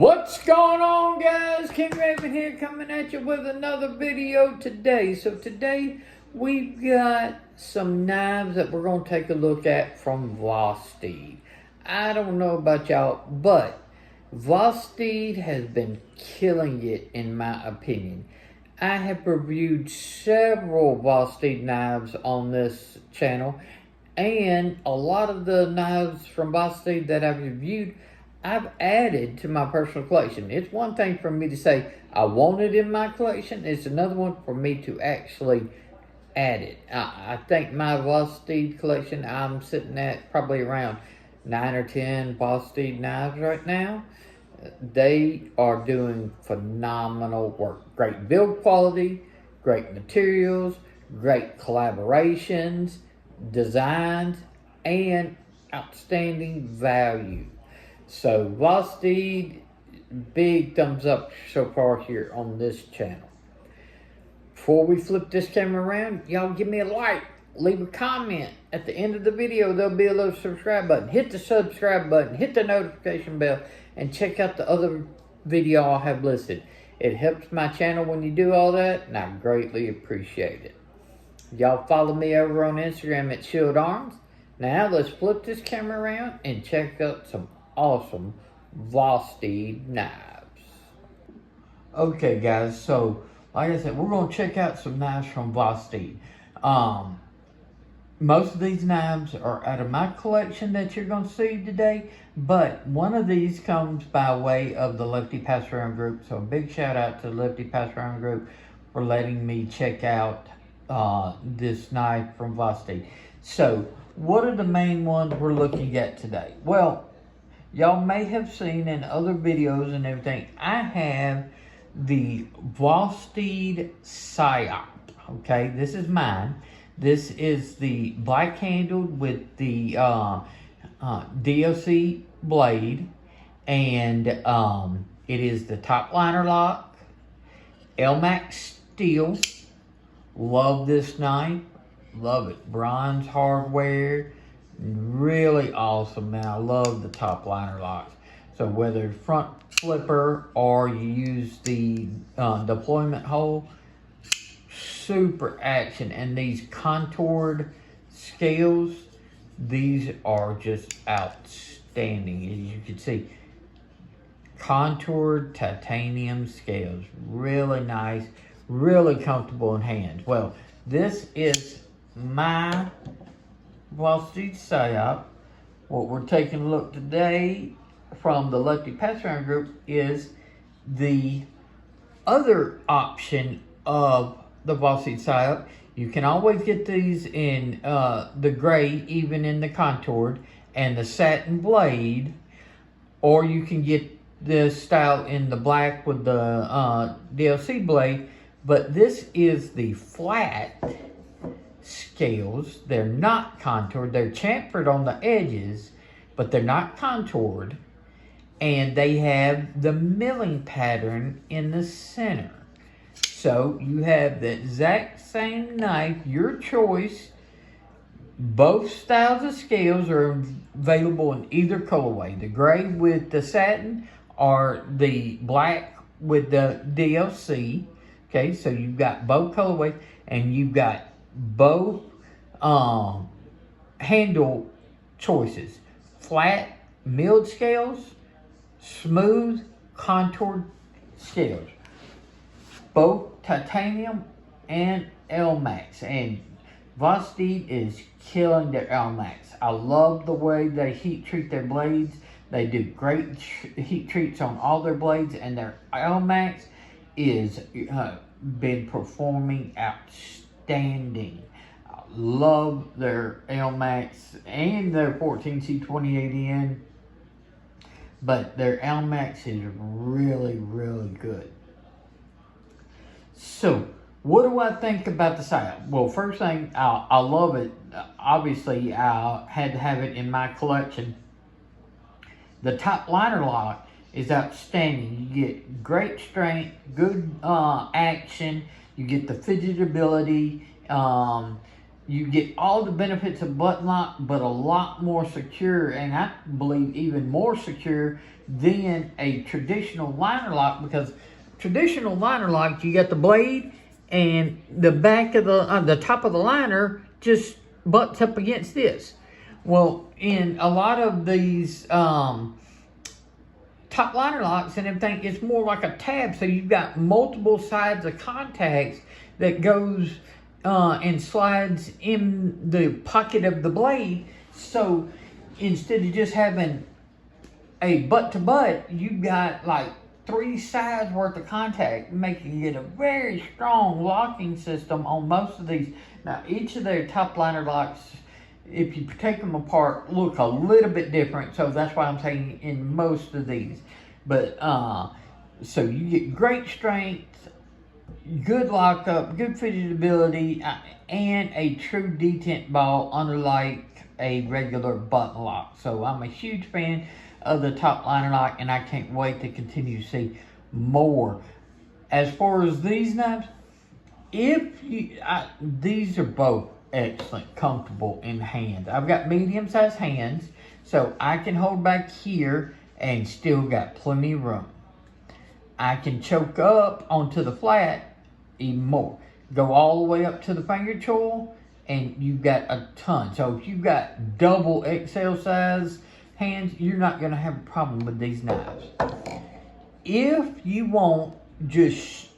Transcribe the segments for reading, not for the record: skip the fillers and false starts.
What's going on, guys? King Raven here, coming at you with another video today. So today we've got some knives that we're going to take a look at from Vosteed. I don't know about y'all, but Vosteed has been killing it in my opinion. I have reviewed several Vosteed knives on this channel, and a lot of the knives from Vosteed that I've reviewed I've added to my personal collection. It's one thing for me to say I want it in my collection. It's another one for me to actually add it. I think my Vosteed collection, I'm sitting at probably around 9 or 10 Vosteed knives right now. They are doing phenomenal work. Great build quality, great materials, great collaborations, designs, and outstanding value. So Vosteed, big thumbs up so far here on this channel. Before we flip this camera around, y'all give me a like, leave a comment. At the end of the video, there'll be a little subscribe button. Hit the subscribe button, hit the notification bell, and check out the other video I have listed. It helps my channel when you do all that, and I greatly appreciate it. Y'all follow me over on Instagram at Shield Arms. Now let's flip this camera around and check out some awesome Vosteed knives. Okay guys, so like I said, we're going to check out some knives from Vosteed. Most of these knives are out of my collection that you're going to see today, but one of these comes by way of the Lefty Pass Around group. So a big shout out to the Lefty Pass Around group for letting me check out this knife from Vosteed. So what are the main ones we're looking at today? Well, y'all may have seen in other videos and everything, I have the Vosteed Psyop. Okay, this is mine. This is the black handled with the DLC blade, and it is the top liner lock, LMAX steel. Love this knife, love it. Bronze hardware. Really awesome, man. I love the top liner locks. So whether front flipper or you use the deployment hole, super action. And these contoured scales, these are just outstanding. As you can see, contoured titanium scales, really nice, really comfortable in hands. Well, this is my Vosteed Psyop. What we're taking a look today from the Lefty Pass Around group is the other option of the Vosteed Psyop. You can always get these in the gray, even in the contoured, and the satin blade, or you can get this style in the black with the DLC blade. But this is the flat scales. They're not contoured. They're chamfered on the edges, but they're not contoured. And they have the milling pattern in the center. So you have the exact same knife, your choice. Both styles of scales are available in either colorway. The gray with the satin or the black with the DLC. Okay, so you've got both colorways, and you've got both handle choices. Flat milled scales, smooth contoured scales. Both titanium and LMAX. And Vosteed is killing their LMAX. I love the way they heat treat their blades. They do great heat treats on all their blades, and their LMAX is been performing outstanding. I love their LMAX and their 14C28N, but their LMAX is really, really good. So, what do I think about the Psyop? Well, first thing, I love it. Obviously, I had to have it in my collection. The top liner lock is outstanding. You get great strength, good action. You get the fidgetability. You get all the benefits of button lock, but a lot more secure, and I believe even more secure than a traditional liner lock, because traditional liner lock, you got the blade and the back of the top of the liner just butts up against this. Well, in a lot of these top liner locks and everything, it's more like a tab, so you've got multiple sides of contacts that goes and slides in the pocket of the blade. So instead of just having a butt to butt, you've got like 3 sides worth of contact, making it a very strong locking system on most of these. Now, each of their top liner locks, if you take them apart, look a little bit different. So that's why I'm saying in most of these. But so you get great strength, good lockup, good fidgetability, and a true detent ball, unlike a regular button lock. So I'm a huge fan of the top liner lock, and I can't wait to continue to see more. As far as these knives, these are both excellent, comfortable in hand. I've got medium-sized hands, so I can hold back here and still got plenty of room. I can choke up onto the flat even more. Go all the way up to the finger choil, and you've got a ton. So if you've got double XL size hands, you're not going to have a problem with these knives. If you want just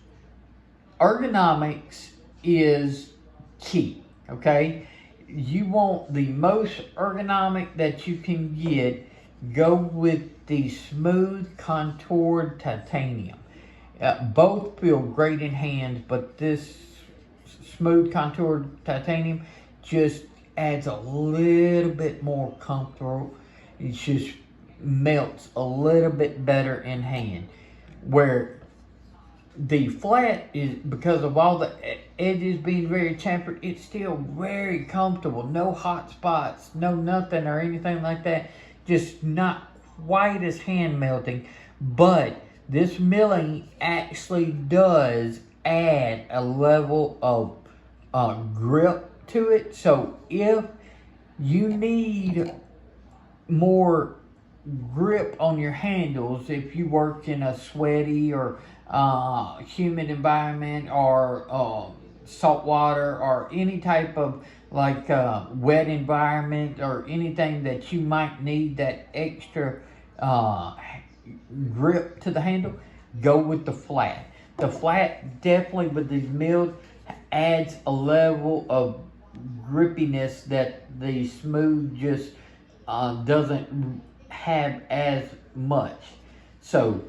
ergonomics is key, okay? You want the most ergonomic that you can get, go with the smooth contoured titanium. Both feel great in hands, but this smooth contoured titanium just adds a little bit more comfortable. It just melts a little bit better in hand. Where the flat is, because of all the edges being very chamfered, it's still very comfortable. No hot spots, no nothing or anything like that. Just not quite as hand melting. But this milling actually does add a level of grip to it. So if you need more grip on your handles, if you work in a sweaty or humid environment, or salt water, or any type of like wet environment, or anything that you might need that extra grip to the handle, go with the flat. The flat definitely with these milled adds a level of grippiness that the smooth just doesn't have as much. So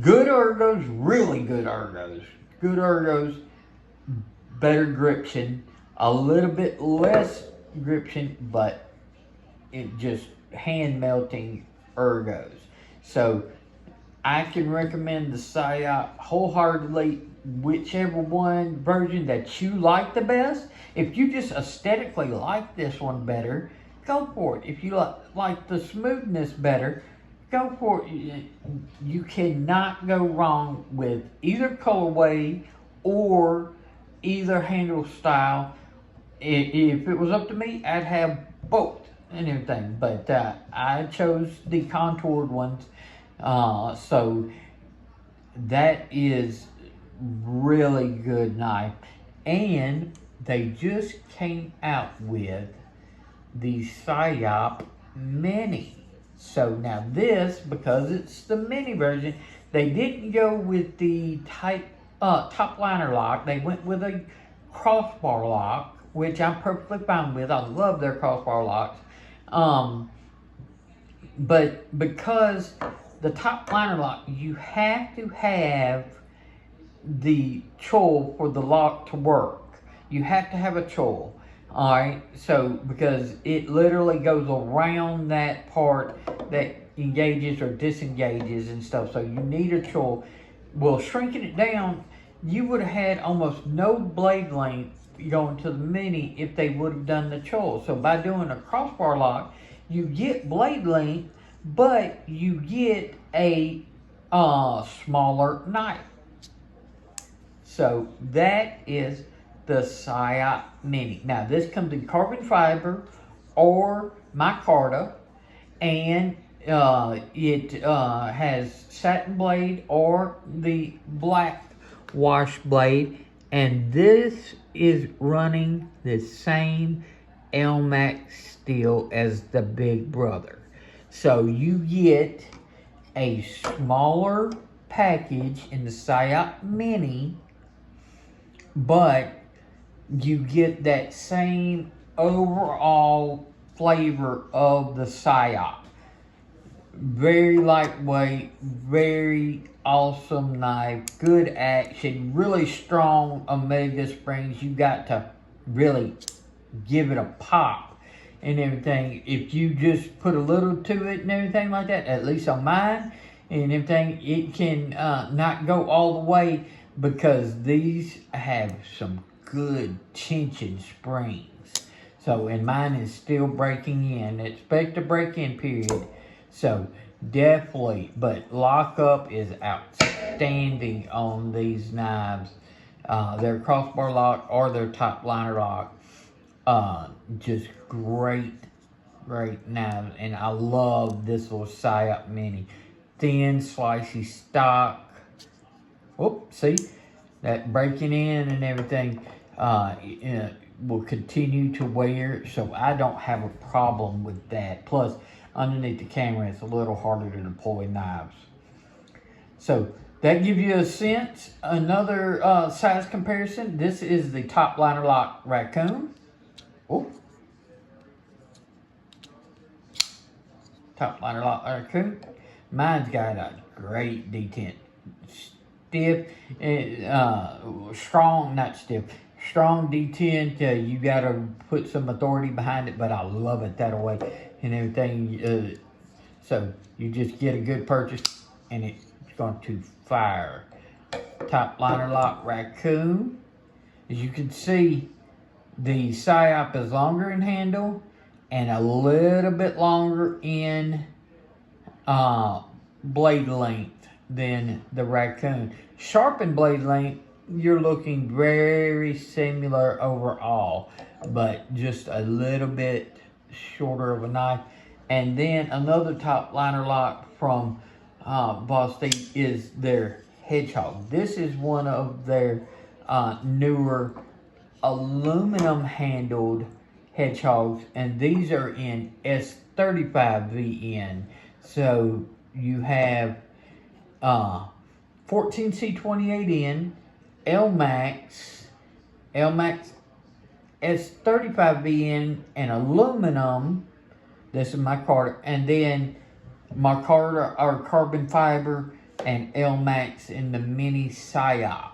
good ergos, really good ergos. Good ergos, better gription, a little bit less gription, but it just hand melting ergos. So I can recommend the Psyop wholeheartedly, whichever one version that you like the best. If you just aesthetically like this one better, go for it. If you like the smoothness better, go for it. You cannot go wrong with either colorway or either handle style. If it was up to me, I'd have both and everything, but I chose the contoured ones. So that is really good knife. And they just came out with the Psyop Mini. So now this, because it's the mini version, they didn't go with the top liner lock. They went with a crossbar lock, which I'm perfectly fine with. I love their crossbar locks. But because the top liner lock, you have to have the choil for the lock to work. You have to have a choil. Alright, so because it literally goes around that part that engages or disengages and stuff. So you need a choil. Well, shrinking it down, you would have had almost no blade length going to the mini if they would have done the choil. So by doing a crossbar lock, you get blade length, but you get a smaller knife. So that is the Psyop Mini. Now this comes in carbon fiber or micarta, and it has satin blade or the black wash blade, and this is running the same LMAX steel as the big brother. So you get a smaller package in the Psyop Mini, but you get that same overall flavor of the Psyop. Very lightweight, very awesome knife, good action, really strong omega springs. You got to really give it a pop and everything. If you just put a little to it and everything like that, at least on mine and everything, it can not go all the way, because these have some good tension springs. So, and mine is still breaking in. Expect a break-in period. So, definitely, but lockup is outstanding on these knives. Their crossbar lock or their top liner lock. Just great knives. And I love this little Psyop Mini. Thin, slicey stock. Whoop, see? That breaking in and everything will continue to wear, so I don't have a problem with that. Plus, underneath the camera, it's a little harder to deploy knives. So, that gives you a sense. Another size comparison. This is the top liner lock raccoon. Oh. Top liner lock raccoon. Mine's got a great detent. Stiff, strong, not stiff, strong detent. You gotta put some authority behind it, but I love it that way and everything. So you just get a good purchase and it's going to fire. Top liner lock raccoon. As you can see, the Psyop is longer in handle and a little bit longer in blade length than the raccoon. Sharpened blade length, you're looking very similar overall, but just a little bit shorter of a knife. And then another top liner lock from Vosteed is their Hedgehog. This is one of their newer aluminum handled Hedgehogs, and these are in S35VN. So you have 14C28N, LMAX S35VN, and aluminum. This is micarta, and then micarta or carbon fiber and LMAX in the mini Psyop.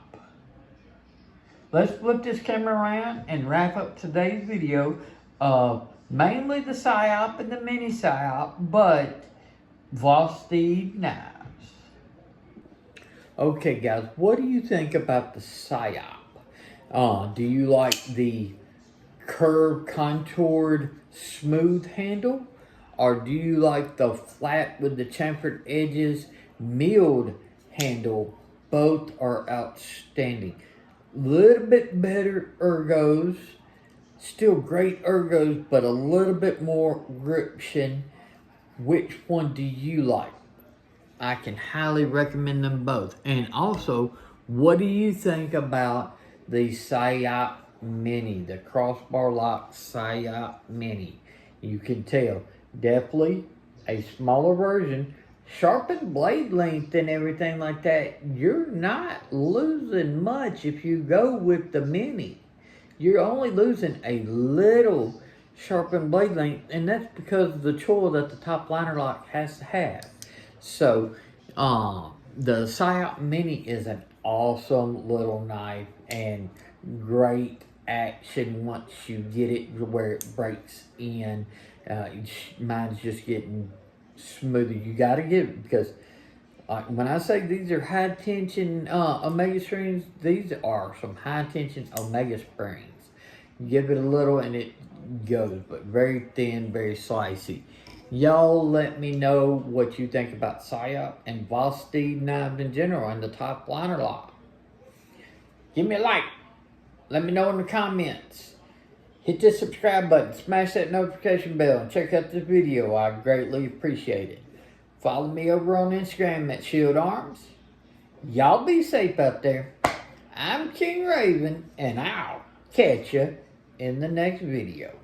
Let's flip this camera around and wrap up today's video of mainly the Psyop and the mini Psyop, but Vosteed Knives. Okay guys, what do you think about the Psyop? Do you like the curved, contoured, smooth handle? Or do you like the flat with the chamfered edges, milled handle? Both are outstanding. Little bit better ergos, still great ergos, but a little bit more gription. Which one do you like? I can highly recommend them both. And also, what do you think about the Psyop Mini, the crossbar lock Psyop Mini? You can tell, definitely a smaller version, sharpened blade length and everything like that. You're not losing much if you go with the Mini. You're only losing a little sharpened blade length, and that's because of the choil that the top liner lock has to have. So, the Psyop Mini is an awesome little knife and great action once you get it where it breaks in. Mine's just getting smoother. You got to get it because when I say these are high tension omega springs, these are some high tension omega springs. You give it a little and it goes, but very thin, very slicey. Y'all let me know what you think about Psyop and Vosteed Knives in general and the top liner lock. Give me a like. Let me know in the comments. Hit the subscribe button, smash that notification bell, and check out this video. I greatly appreciate it. Follow me over on Instagram at Shield Arms. Y'all be safe out there. I'm King Raven, and I'll catch you in the next video.